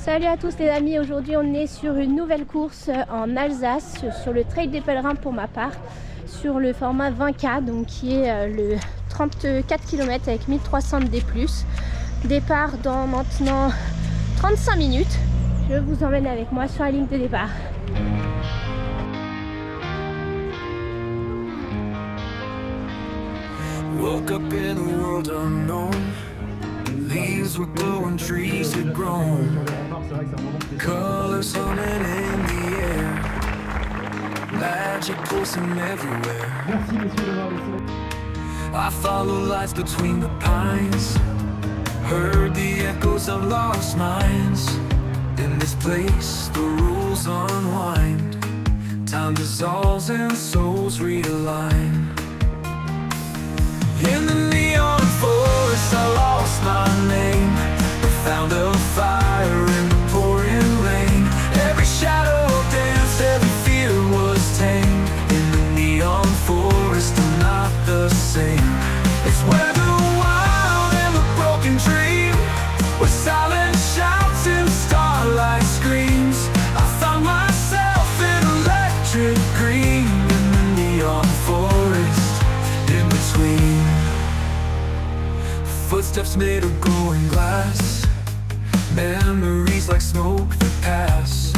Salut à tous les amis, aujourd'hui on est sur une nouvelle course en Alsace, sur le Trail des Pèlerins pour ma part, sur le format 20K, donc qui est le 34 km avec 1300 D+. Départ dans maintenant 35 minutes. Je vous emmène avec moi sur la ligne de départ. Woke up in a world unknown. Leaves were glowing, trees had grown. Colors humming in the air. Magic pulsing everywhere. I follow lights between the pines. Heard the echoes of lost minds. In this place, the rules unwind. Time dissolves and souls realign. In the neon forest, I lost my name, but found a fire in the pouring rain. Every shadow danced, every fear was tamed. In the neon forest, I'm not the same. It's where the wild and the broken dream, where silent shouts and starlight screams. I found myself in electric green, in the neon forest, in between. Footsteps made of glowing glass, memories like smoke that pass.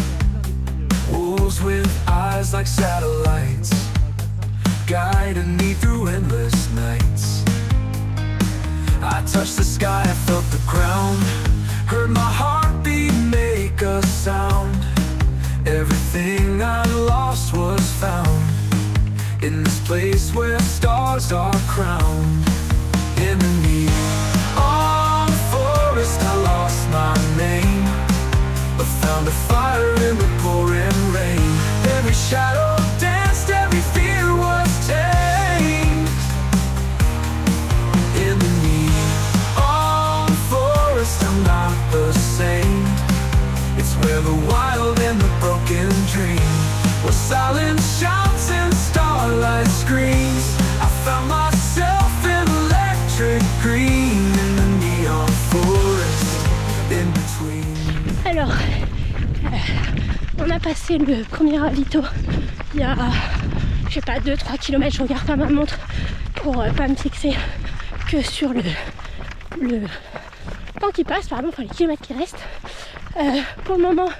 Wolves with eyes like satellites, guiding me through endless nights. I touched the sky, I felt the ground, heard my heartbeat make a sound. Everything I lost was found in this place where stars are crowned. In the neon forest, I lost my name, but found a fire in the pouring rain. Every shadow danced, every fear was tamed. In the neon forest, I'm not the same. It's where the wild and the broken dream, where silence shouts and starlight screams. I found myself in electric green, in the neon forest, in between. Alors, on a passé le premier ravito il y a, je sais pas, 2-3 km, je regarde pas ma montre pour pas me fixer que sur le temps qui passe, pardon, enfin les kilomètres qui restent. Pour le moment,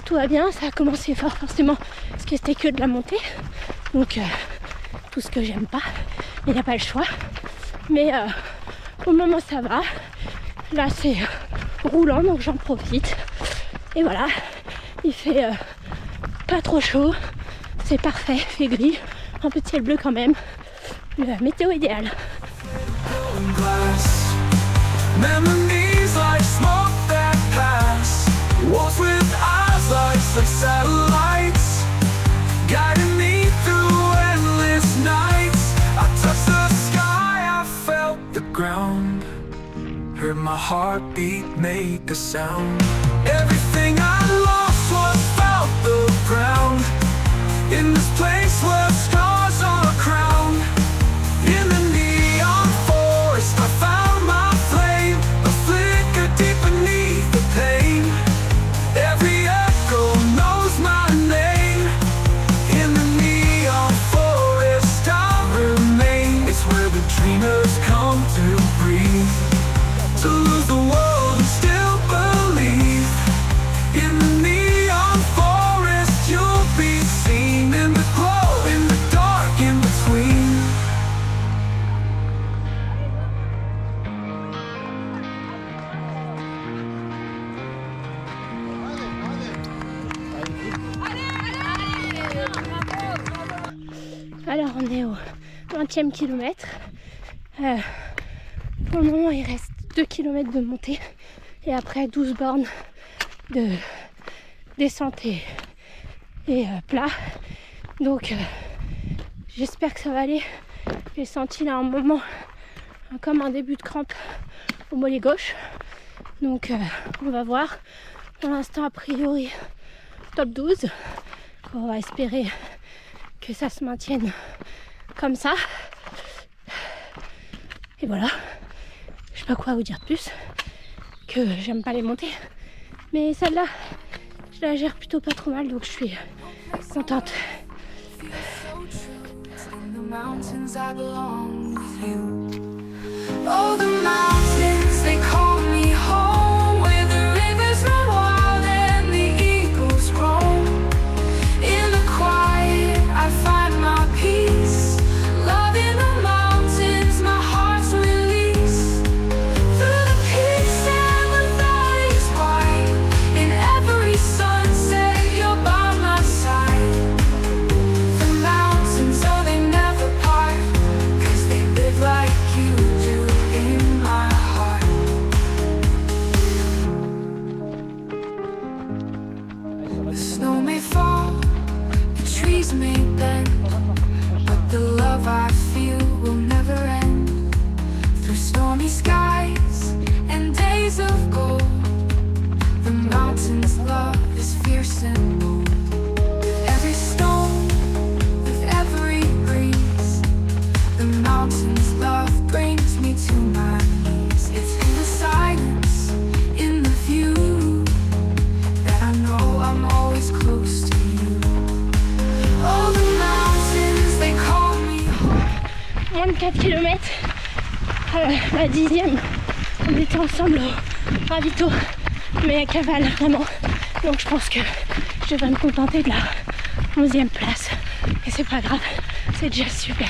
tout va bien, ça a commencé fort forcément, parce que c'était que de la montée, donc tout ce que j'aime pas, mais il n'y a pas le choix. Mais pour le moment ça va, là c'est roulant donc j'en profite. Et voilà, il fait pas trop chaud, c'est parfait, il fait gris, un peu de ciel bleu quand même, la météo idéale. Memories like smoke that pass, walls with eyes like satellites, guiding me through endless nights. I touched the sky, I felt the ground, heard my heartbeat make a sound. Everything I lost was felt the ground, in this place where stars are crowned. In the neon forest, I found my flame, a flicker deep beneath the pain. Every echo knows my name. In the neon forest, I remain. It's where the dreamers come to breathe, to lose the world and still believe. In the neon forest, you'll be seen in the glow, in the dark, in between. Alors on est au 20e kilomètre. Pour le moment il reste 2 km de montée et après 12 bornes de descente et plat. Donc j'espère que ça va aller. J'ai senti là un moment comme un début de crampe au mollet gauche. Donc on va voir. Pour l'instant a priori top 12. On va espérer que ça se maintienne comme ça. Et voilà. Je sais pas quoi vous dire de plus. Que j'aime pas les montées. Mais celle-là, je la gère plutôt pas trop mal, donc je suis contente. Moins de 4 km, la 10e, on était ensemble au ravito, mais à cavale vraiment. Donc je pense que je devrais me contenter de la 11e place. Et c'est pas grave, c'est déjà super.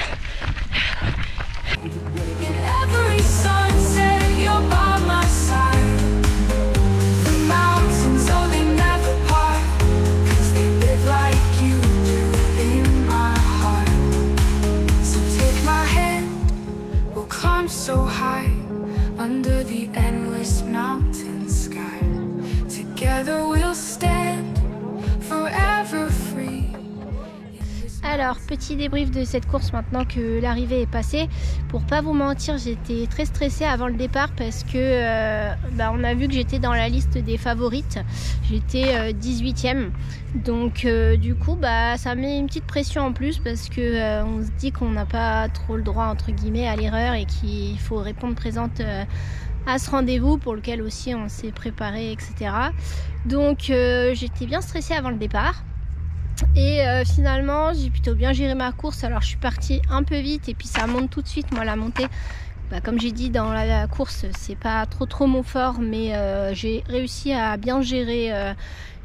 So high under the endless mountain sky. Together we'll stand forever free. Alors, petit débrief de cette course maintenant que l'arrivée est passée. Pour pas vous mentir, j'étais très stressée avant le départ parce que on a vu que j'étais dans la liste des favorites. J'étais 18e. Donc du coup, ça met une petite pression en plus parce que on se dit qu'on n'a pas trop le droit entre guillemets à l'erreur et qu'il faut répondre présente à ce rendez-vous pour lequel aussi on s'est préparé, etc. Donc j'étais bien stressée avant le départ. Et finalement j'ai plutôt bien géré ma course. Alors je suis partie un peu vite et puis ça monte tout de suite. Moi la montée, comme j'ai dit dans la course, c'est pas trop mon fort, mais j'ai réussi à bien gérer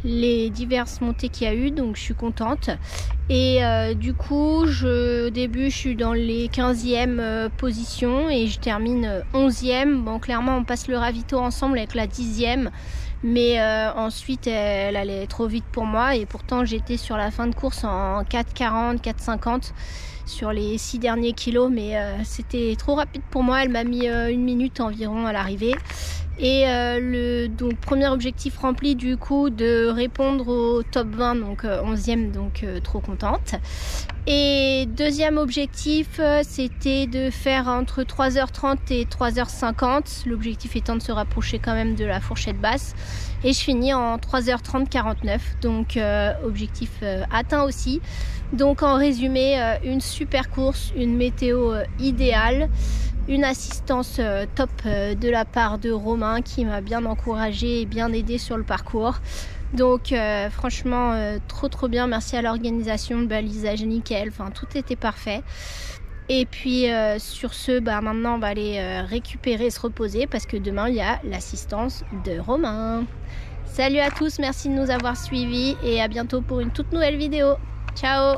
les diverses montées qu'il y a eu, donc je suis contente. Et du coup au début je suis dans les 15e positions et je termine 11e. Bon, clairement on passe le ravito ensemble avec la 10e, mais ensuite elle allait trop vite pour moi et pourtant j'étais sur la fin de course en 4,40, 4,50 sur les 6 derniers kilos, mais c'était trop rapide pour moi. Elle m'a mis 1 minute environ à l'arrivée. Et donc premier objectif rempli du coup, de répondre au top 20, donc 11e, donc trop contente. Et deuxième objectif, c'était de faire entre 3h30 et 3h50, l'objectif étant de se rapprocher quand même de la fourchette basse. Et je finis en 3h30 49, donc objectif atteint aussi. Donc en résumé, une super course, une météo idéale, une assistance top de la part de Romain qui m'a bien encouragée et bien aidée sur le parcours. Donc franchement trop bien, merci à l'organisation, le balisage nickel, enfin tout était parfait. Et puis sur ce, maintenant on va aller récupérer, se reposer parce que demain il y a l'assistance de Romain. Salut à tous, merci de nous avoir suivis et à bientôt pour une toute nouvelle vidéo. Ciao!